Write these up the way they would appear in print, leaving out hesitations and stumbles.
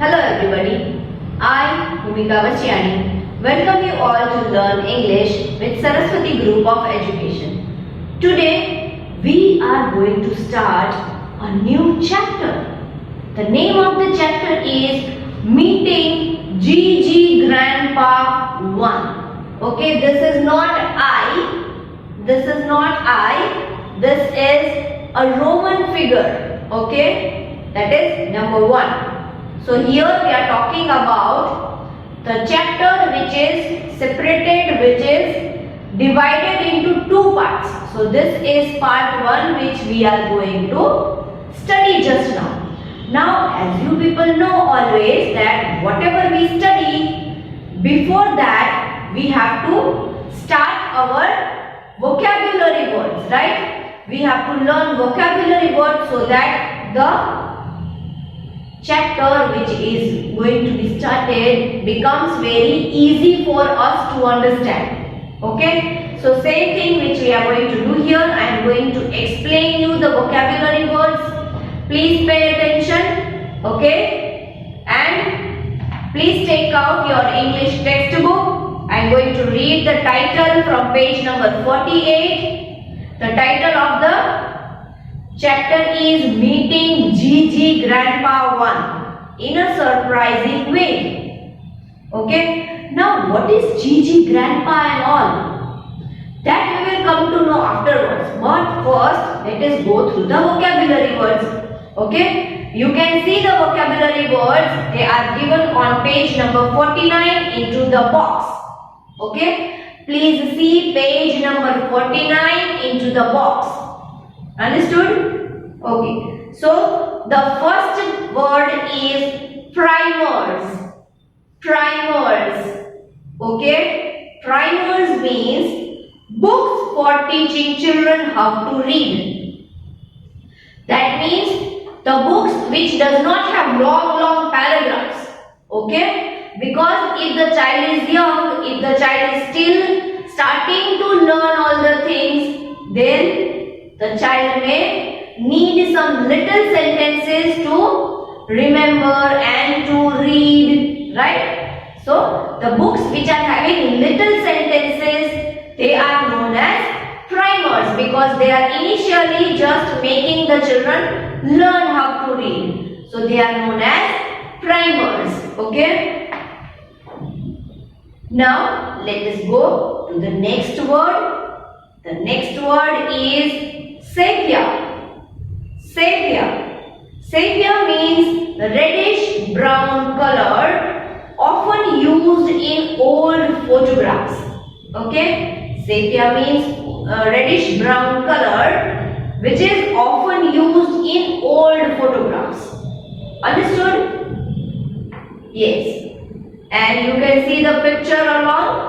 Hello everybody, I, Bhumika Vachiani, welcome you all to learn English with Saraswati Group of Education. Today, we are going to start a new chapter. The name of the chapter is Meeting Gigi Grandpa 1. Okay, this is not this is a Roman figure. Okay, that is number 1. So here we are talking about the chapter which is separated, which is divided into 2 parts. So this is part 1 which we are going to study just now. Now as you people know always that whatever we study, before that we have to start our vocabulary words, right? We have to learn vocabulary words so that the chapter which is going to be started becomes very easy for us to understand. Okay, so same thing which we are going to do here. I am going to explain you the vocabulary words. Please pay attention. Okay, and please take out your English textbook. I am going to read the title from page number 48. The title of the chapter is Meeting Gigi Grandpa 1 in a surprising way. Okay, now what is Gigi Grandpa and all? That we will come to know afterwards. But first, let us go through the vocabulary words. Okay, you can see the vocabulary words. They are given on page number 49 into the box. Okay, please see page number 49 into the box. Understood? Okay. So the first word is primers. Primers. Okay. Primers means books for teaching children how to read. That means the books which does not have long paragraphs. Okay. Because if the child is young, if the child is still starting to learn all the things, then the child may need some little sentences to remember and to read, right? So, the books which are having little sentences, they are known as primers because they are initially just making the children learn how to read. So, they are known as primers, okay? Now, let us go to the next word. The next word is sepia. Sepia. Sepia means reddish brown color, often used in old photographs. Okay, sepia means reddish brown color, which is often used in old photographs. Understood? Yes. And you can see the picture along.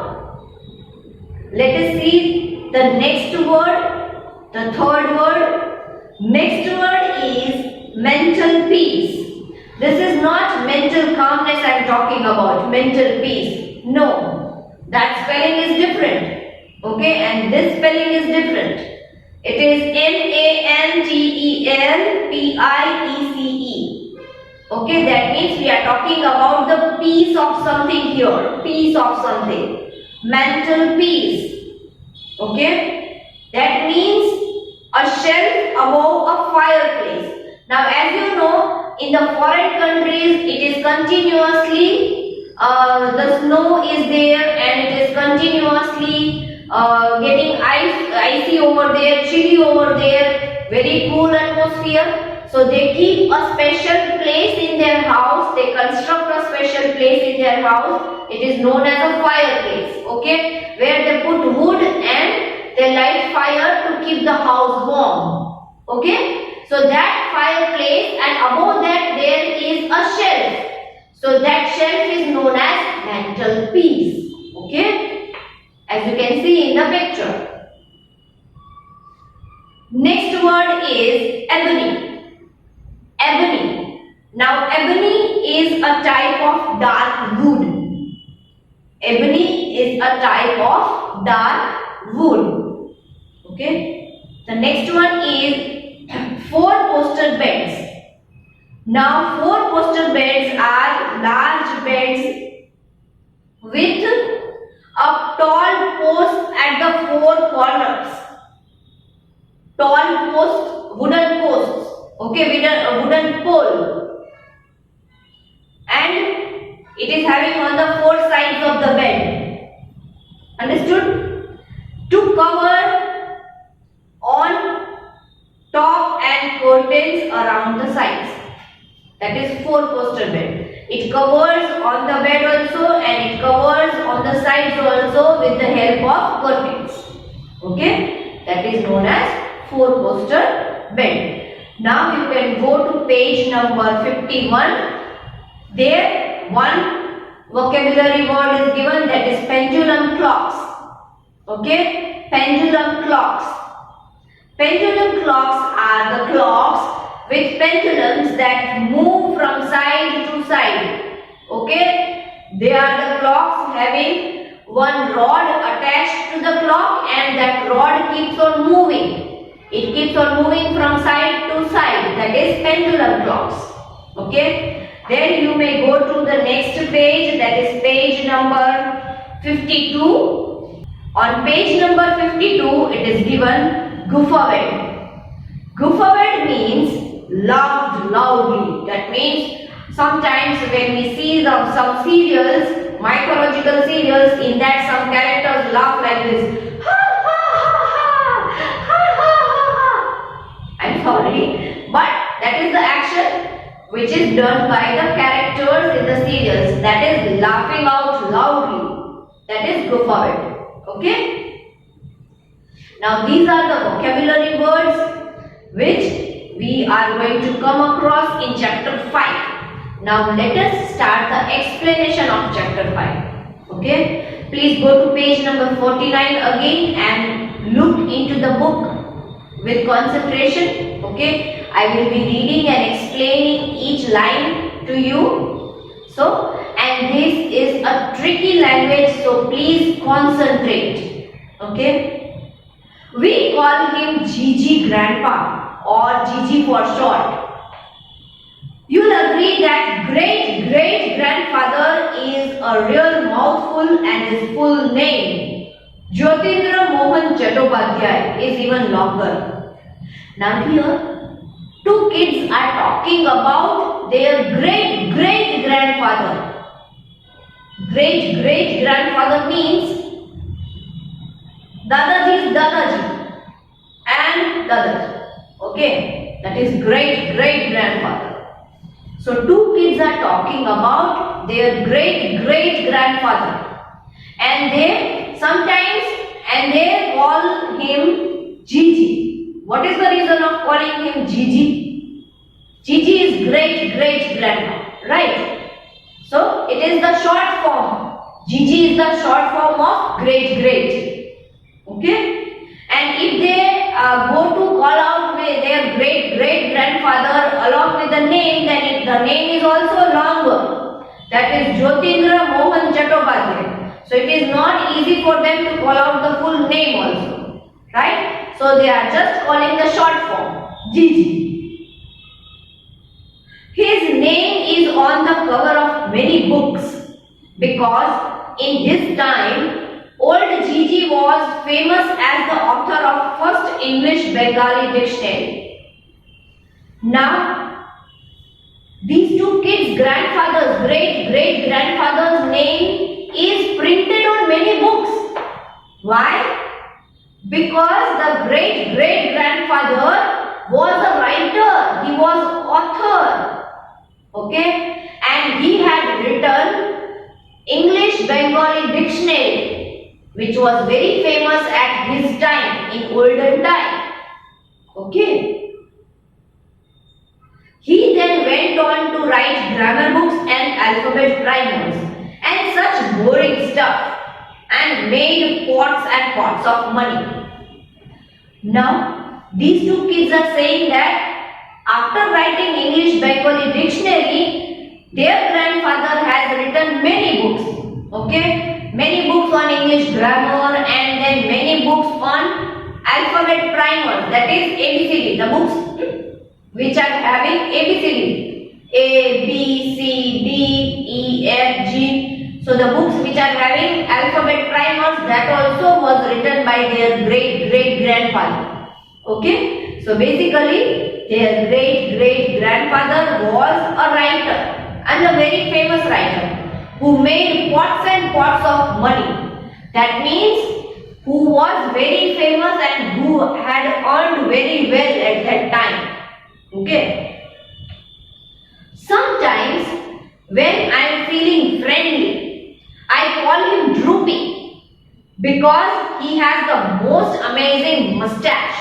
Let us see the next word. The third word. Next word is mental peace. This is not mental calmness I am talking about. Mental peace. No. That spelling is different. Okay. And this spelling is different. It is mentalpeace. Okay. That means we are talking about the peace of something here. Peace of something. Mental peace. Okay. That means a shelf above a fireplace. Now as you know, in the foreign countries it is continuously the snow is there and it is continuously getting icy over there, chilly over there, very cool atmosphere. So they keep a special place in their house, they construct a special place in their house. It is known as a fireplace, okay, where they put wood and they light fire to keep the house warm. Okay. So that fireplace and above that there is a shelf. So that shelf is known as mental peace. Okay. As you can see in the picture. Next word is ebony. Ebony. Now ebony is a type of dark wood. Ebony is a type of dark wood. Okay. The next one is four-poster beds. Now, four poster beds are large beds with a tall post at the four corners. Tall post, wooden posts, okay, with a wooden pole, and it is having on the four sides of the bed. Understood? To cover on top and curtains around the sides. That is four poster bed. It covers on the bed also and it covers on the sides also with the help of curtains. Okay? That is known as four poster bed. Now you can go to page number 51. There one vocabulary word is given, that is pendulum clocks. Okay? Pendulum clocks. Pendulum clocks are the clocks with pendulums that move from side to side. Okay? They are the clocks having one rod attached to the clock, and that rod keeps on moving. It keeps on moving from side to side. That is pendulum clocks. Okay? Then you may go to the next page, that is page number 52. On page number 52, it is given Guffawed. Guffawed means laughed loudly. That means sometimes when we see some serials, mythological serials, in that some characters laugh like this. Ha ha ha ha! Ha ha ha ha! I'm sorry, but that is the action which is done by the characters in the serials. That is laughing out loudly. That is Guffawed. Okay? Now these are the vocabulary words which we are going to come across in chapter 5. Now let us start the explanation of chapter 5. Okay? Please go to page number 49 again and look into the book with concentration. Okay? I will be reading and explaining each line to you. So, and this is a tricky language, so please concentrate. Okay? We call him Gigi Grandpa, or Gigi for short. You'll agree that great-great-grandfather is a real mouthful, and his full name, Jyotindra Mohan Chattopadhyay, is even longer. Now here, two kids are talking about their great-great-grandfather. Great-great-grandfather means Dadaji's Dadaji and Dadaji. Okay, that is great-great-grandfather. So two kids are talking about their great-great-grandfather, and they sometimes they call him Gigi. What is the reason of calling him Gigi? Gigi is great-great-grandpa, right? So it is the short form. Gigi is the short form of great-great. Okay? And if they go to call out with their great-great-grandfather along with the name, then the name is also longer. That is Jyotindra Mohan Chattopadhyay. So it is not easy for them to call out the full name also. Right? So they are just calling the short form, Gigi. His name is on the cover of many books because in his time, old Gigi was famous as the author of first English Bengali dictionary. Now, these two kids' grandfathers, great-great-grandfather's name is printed on many books. Why? Because the great-great-grandfather was a writer, he was author, okay, and he had written English Bengali dictionary, which was very famous at his time, in olden time, okay. He then went on to write grammar books and alphabet primers and such boring stuff, and made pots and pots of money. Now, these two kids are saying that after writing English Bengali dictionary, their grandfather has written many books, okay, many books on English grammar, and then many books on alphabet primers, that is ABCD, the books which are having ABCD, A, B, C, D, E, F, G. So the books which are having alphabet primers, that also was written by their great grandfather. Okay. So basically their great grandfather was a writer and a very famous writer who made pots and pots of money. That means who was very famous and who had earned very well at that time. Okay. Sometimes when I am feeling friendly, I call him Droopy because he has the most amazing mustache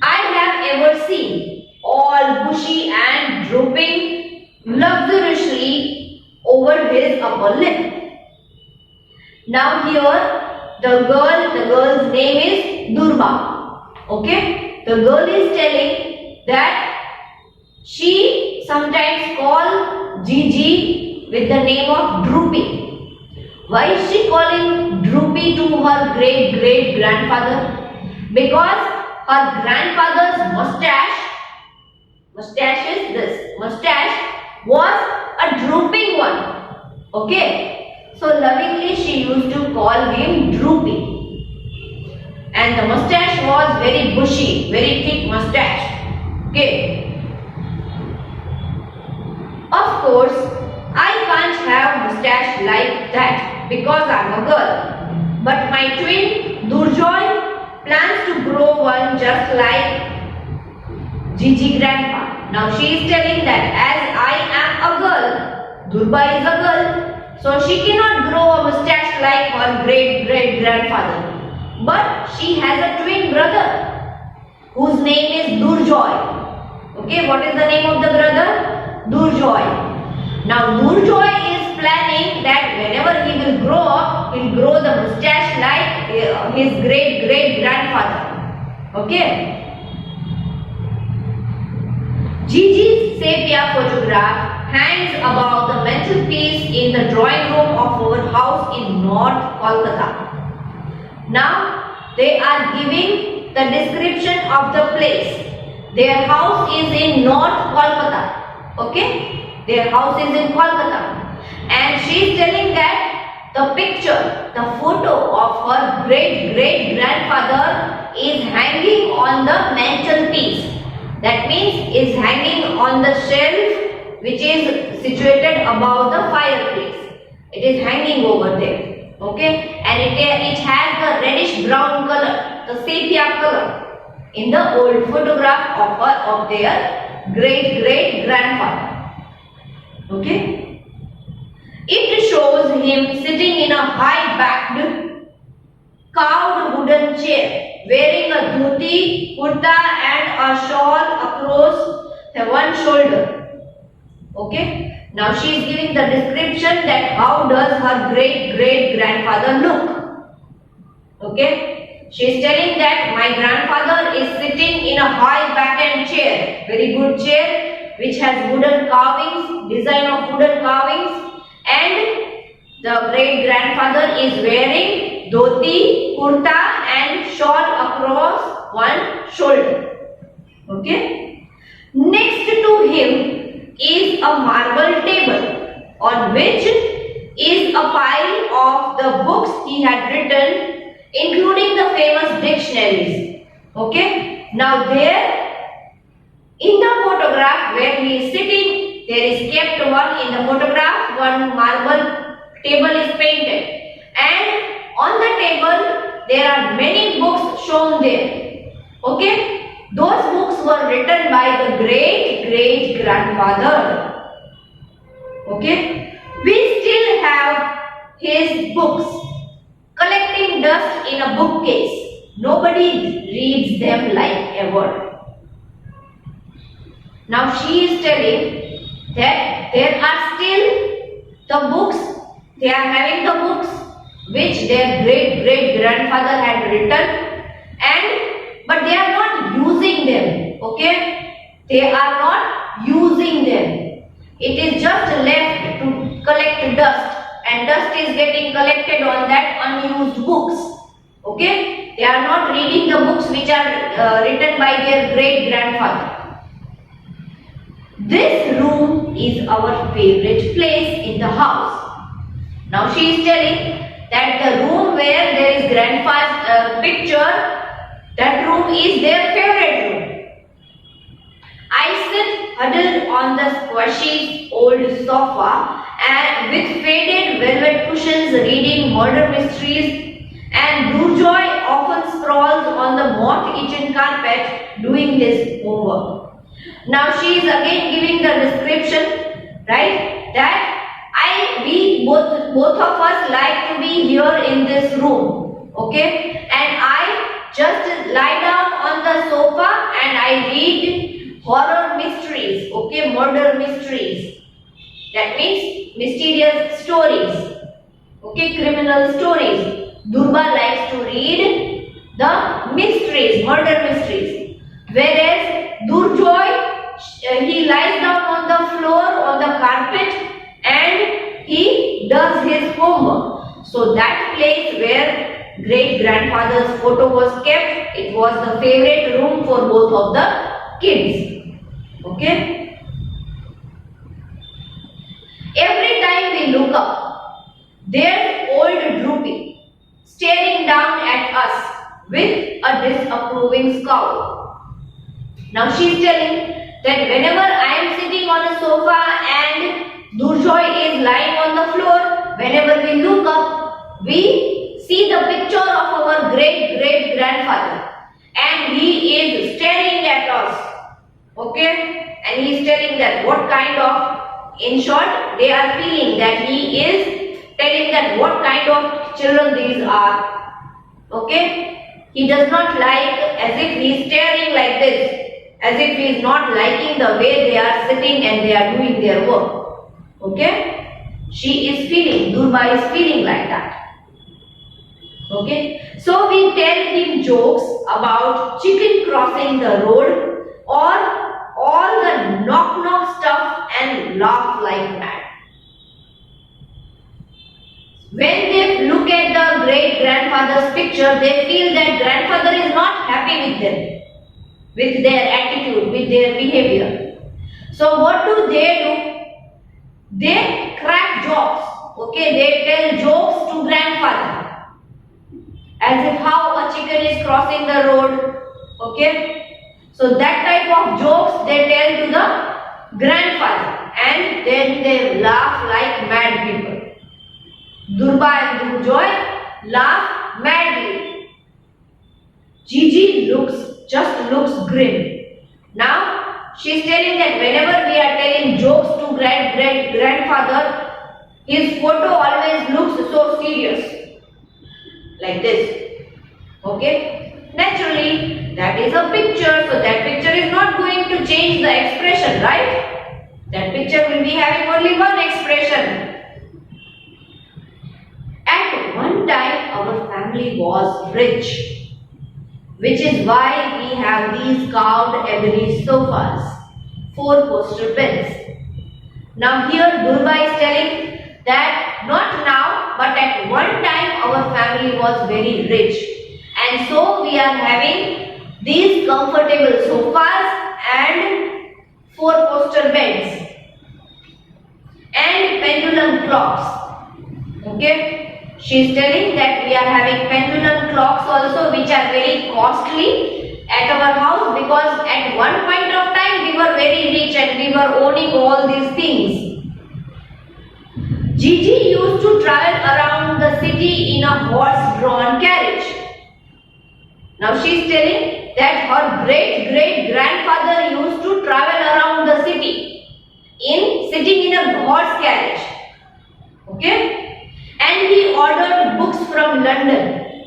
I have ever seen, all bushy and drooping luxuriously over his upper lip. Now here the girl's name is Durba. Okay, the girl is telling that she sometimes call Gigi with the name of Droopy. Why is she calling Droopy to her great grandfather? Because her grandfather's mustache was a drooping one. Okay, so lovingly she used to call him Droopy, and the mustache was very bushy, very thick mustache. Okay. Of course, I can't have mustache like that because I'm a girl. But my twin Durjoy plans to grow one just like Gigi grandpa. Now she is telling that as I am a girl, Durba is a girl, so she cannot grow a mustache like her great grandfather. But she has a twin brother whose name is Durjoy. Okay, what is the name of the brother? Durjoy. Now Durjoy is planning that whenever he will grow up, he will grow the mustache like his great grandfather. Okay. Gigi's sepia photograph hangs above the mantelpiece in the drawing room of our house in North Kolkata. Now they are giving the description of the place. Their house is in North Kolkata. Okay, their house is in Kolkata, and she is telling that the picture, the photo of her great grandfather is hanging on the mantelpiece. That means is hanging on the shelf which is situated above the fireplace. It is hanging over there. Okay, and it has the reddish brown color, the sepia color in the old photograph of their great grandfather. Okay, it shows him sitting in a high backed carved wooden chair wearing a dhoti, kurta and a shawl across the one shoulder. Okay, now she is giving the description that how does her great grandfather look. Okay, she is telling that my grandfather is sitting in a high backed chair, very good chair which has wooden carvings, design of wooden carvings, and the great grandfather is wearing dhoti, kurta and shawl across one shoulder. Okay. Next to him is a marble table on which is a pile of the books he had written, including the famous dictionaries. Okay. Now there in the photograph where he is sitting, there is kept one in the photograph, one marble table is painted, and on the table there are many books shown there. Okay, those books were written by the great grandfather. Okay, we still have his books collecting dust in a bookcase. Nobody reads them like ever. Now she is telling that there are still the books, they are having the books which their great grandfather had written, but they are not using them. Okay, they are not using them. It is just left to collect dust, and dust is getting collected on that unused books. Okay, they are not reading the books which are written by their great grandfather. this room is our favorite place in the house. Now she is telling that the room where there is grandpa's picture, that room is their favorite room. I sit huddled on the squashy old sofa and with faded velvet cushions reading murder mysteries, and Durjoy often sprawls on the moth kitchen carpet doing his homework. Now she is again giving the description, right? That we both of us like to be here in this room, okay? And I just lie down on the sofa and I read horror mysteries, okay? Murder mysteries. That means mysterious stories, okay? Criminal stories. Durba likes to read the mysteries, murder mysteries. Whereas Durjoy, he lies down on the floor, on the carpet, and he does his homework. So that place where great grandfather's photo was kept, it was the favorite room for both of the kids. Okay? Every time we look up, there's old Droopy staring down at us with a disapproving scowl. Now she is telling that whenever I am sitting on a sofa and Durjoy is lying on the floor, whenever we look up, we see the picture of our great grandfather and he is staring at us. Okay? And he is telling that what kind of, in short, they are feeling that he is telling that what kind of children these are. Okay? He does not like as if he is staring like this, as if he is not liking the way they are sitting and they are doing their work. Okay? She is feeling, Durba is feeling like that. Okay? So we tell him jokes about chicken crossing the road or all the knock stuff and laugh like mad. When they look at the great grandfather's picture, they feel that grandfather is not happy with them, with their attitude, with their behavior. So what do? They crack jokes. Okay, they tell jokes to grandfather, as if how a chicken is crossing the road. Okay, so that type of jokes they tell to the grandfather, and then they laugh like mad people. Durba and Durjoy laugh madly. Gigi just looks grim. Now she is telling that whenever we are telling jokes to grandfather, his photo always looks so serious, like this. Okay? Naturally, that is a picture, so that picture is not going to change the expression, right? That picture will be having only one expression. At one time, our family was rich, which is why we have these carved ebony sofas, 4 poster beds. Now here Durba is telling that not now, but at one time our family was very rich, and so we are having these comfortable sofas and 4 poster beds and pendulum clocks. Okay? She is telling that we are having pendulum clocks also, which are very costly at our house, because at one point of time we were very rich and we were owning all these things. Gigi used to travel around the city in a horse-drawn carriage. Now she is telling that her great grandfather used to travel around the city sitting in a horse carriage. Okay? And he ordered books from London.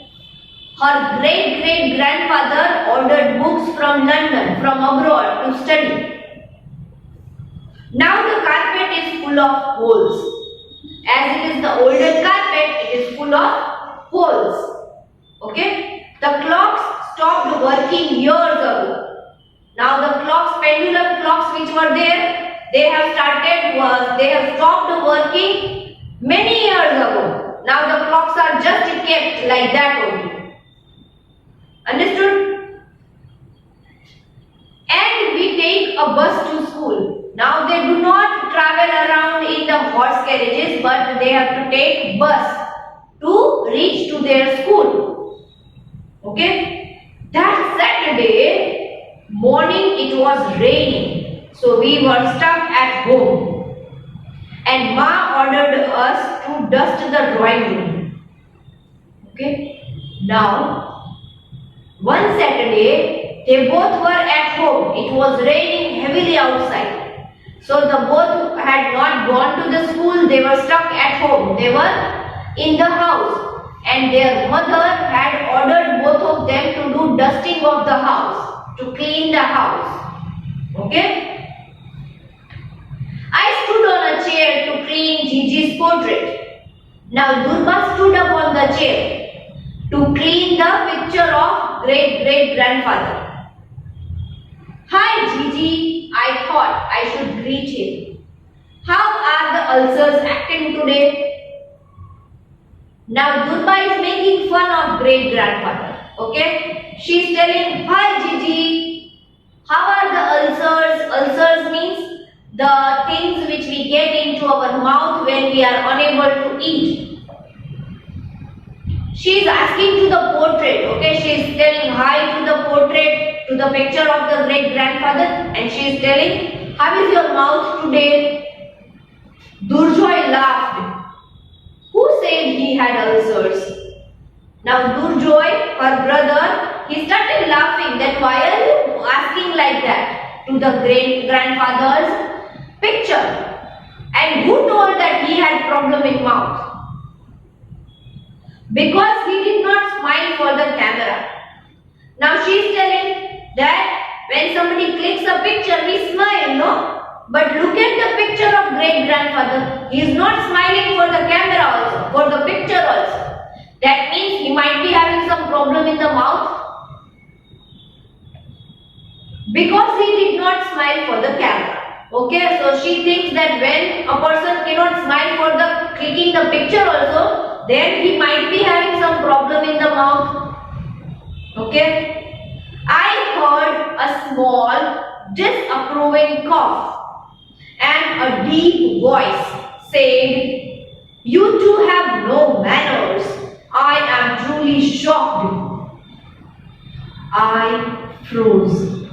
Her great grandfather ordered books from London, from abroad, to study. Now the carpet is full of holes. As it is the older carpet, it is full of holes. Okay? The clocks stopped working years ago. Now the clocks, pendulum clocks which were there, they have stopped working many years ago. Now the clocks are just kept like that only. Understood? And we take a bus to school. Now they do not travel around in the horse carriages, but they have to take bus to reach to their school. Okay. That Saturday morning it was raining, so we were stuck at home. And Ma ordered us to dust the drawing room. Okay. Now, one Saturday, they both were at home. It was raining heavily outside. So the both had not gone to the school. They were stuck at home. They were in the house. And their mother had ordered both of them to do dusting of the house, to clean the house. Okay? I stood on a chair to clean Gigi's portrait. Now Durga stood up on the chair to clean the picture of great-great-grandfather. Hi Gigi, I thought I should greet him. How are the ulcers acting today? Now Durga is making fun of great-grandfather. Okay? She is telling, hi Gigi, how are the ulcers? Ulcers means the things which we get into our mouth when we are unable to eat. She is asking to the portrait, okay? She is telling hi to the portrait, to the picture of the great grandfather, and she is telling, how is your mouth today? Durjoy laughed. Who said he had ulcers? Now Durjoy, her brother, he started laughing that why are you asking like that to the great grandfather's picture? And who told that he had problem in mouth? Because he did not smile for the camera. Now she is telling that when somebody clicks a picture, we smile, no? But look at the picture of great grandfather. He is not smiling for the camera also, for the picture also. That means he might be having some problem in the mouth. Because he did not smile for the camera. Okay, so she thinks that when a person cannot smile for the clicking the picture also, then he might be having some problem in the mouth. Okay. I heard a small disapproving cough and a deep voice said, you two have no manners. I am truly shocked. I froze.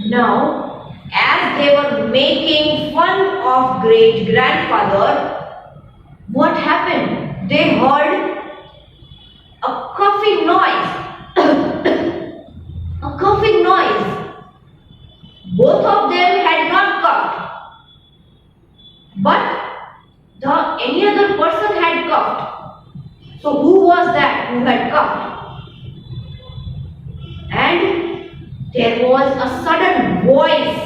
Now, as they were making fun of great grandfather, what happened? They heard a coughing noise. A coughing noise. Both of them had not coughed. But any other person had coughed. So who was that who had coughed? And there was a sudden voice.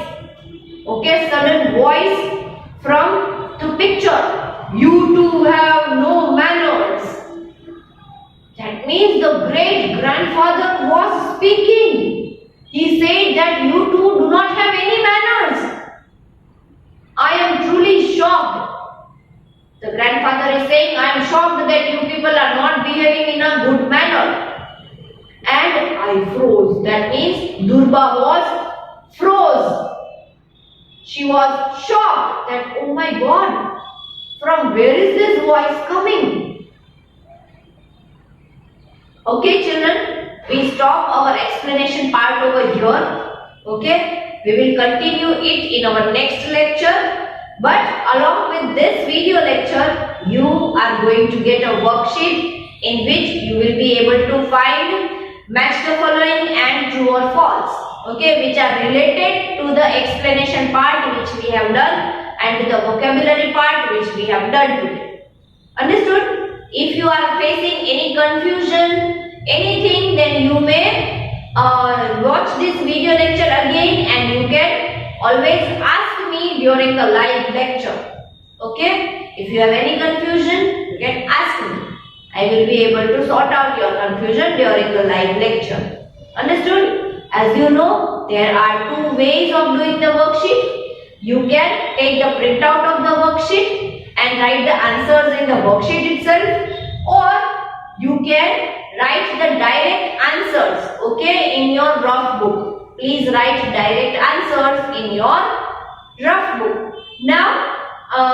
Okay, sudden voice from the picture. You two have no manners. That means the great grandfather was speaking. He said that you two do not have any manners. I am truly shocked. The grandfather is saying, I am shocked that you people are not behaving in a good manner. And I froze. That means Durga was froze. She was shocked that, oh my God, from where is this voice coming? Okay children, we stop our explanation part over here. Okay, we will continue it in our next lecture. But along with this video lecture, you are going to get a worksheet in which you will be able to find match the following and true or false. Okay, which are related to the explanation part which we have done and the vocabulary part which we have done today. Understood? If you are facing any confusion, anything, then you may watch this video lecture again and you can always ask me during the live lecture. Okay? If you have any confusion, you can ask me. I will be able to sort out your confusion during the live lecture. Understood? As you know, there are two ways of doing the worksheet. You can take the printout of the worksheet and write the answers in the worksheet itself, or you can write the direct answers, okay, in your rough book. Please write direct answers in your rough book. Now,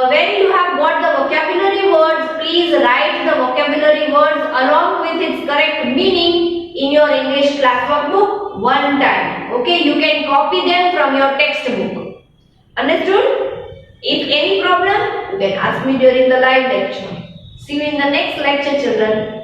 when you have got the vocabulary words, please write the vocabulary words along with its correct meaning in your English class workbook one time. Okay, you can copy them from your textbook. Understood? If any problem, you can ask me during the live lecture. See you in the next lecture, children.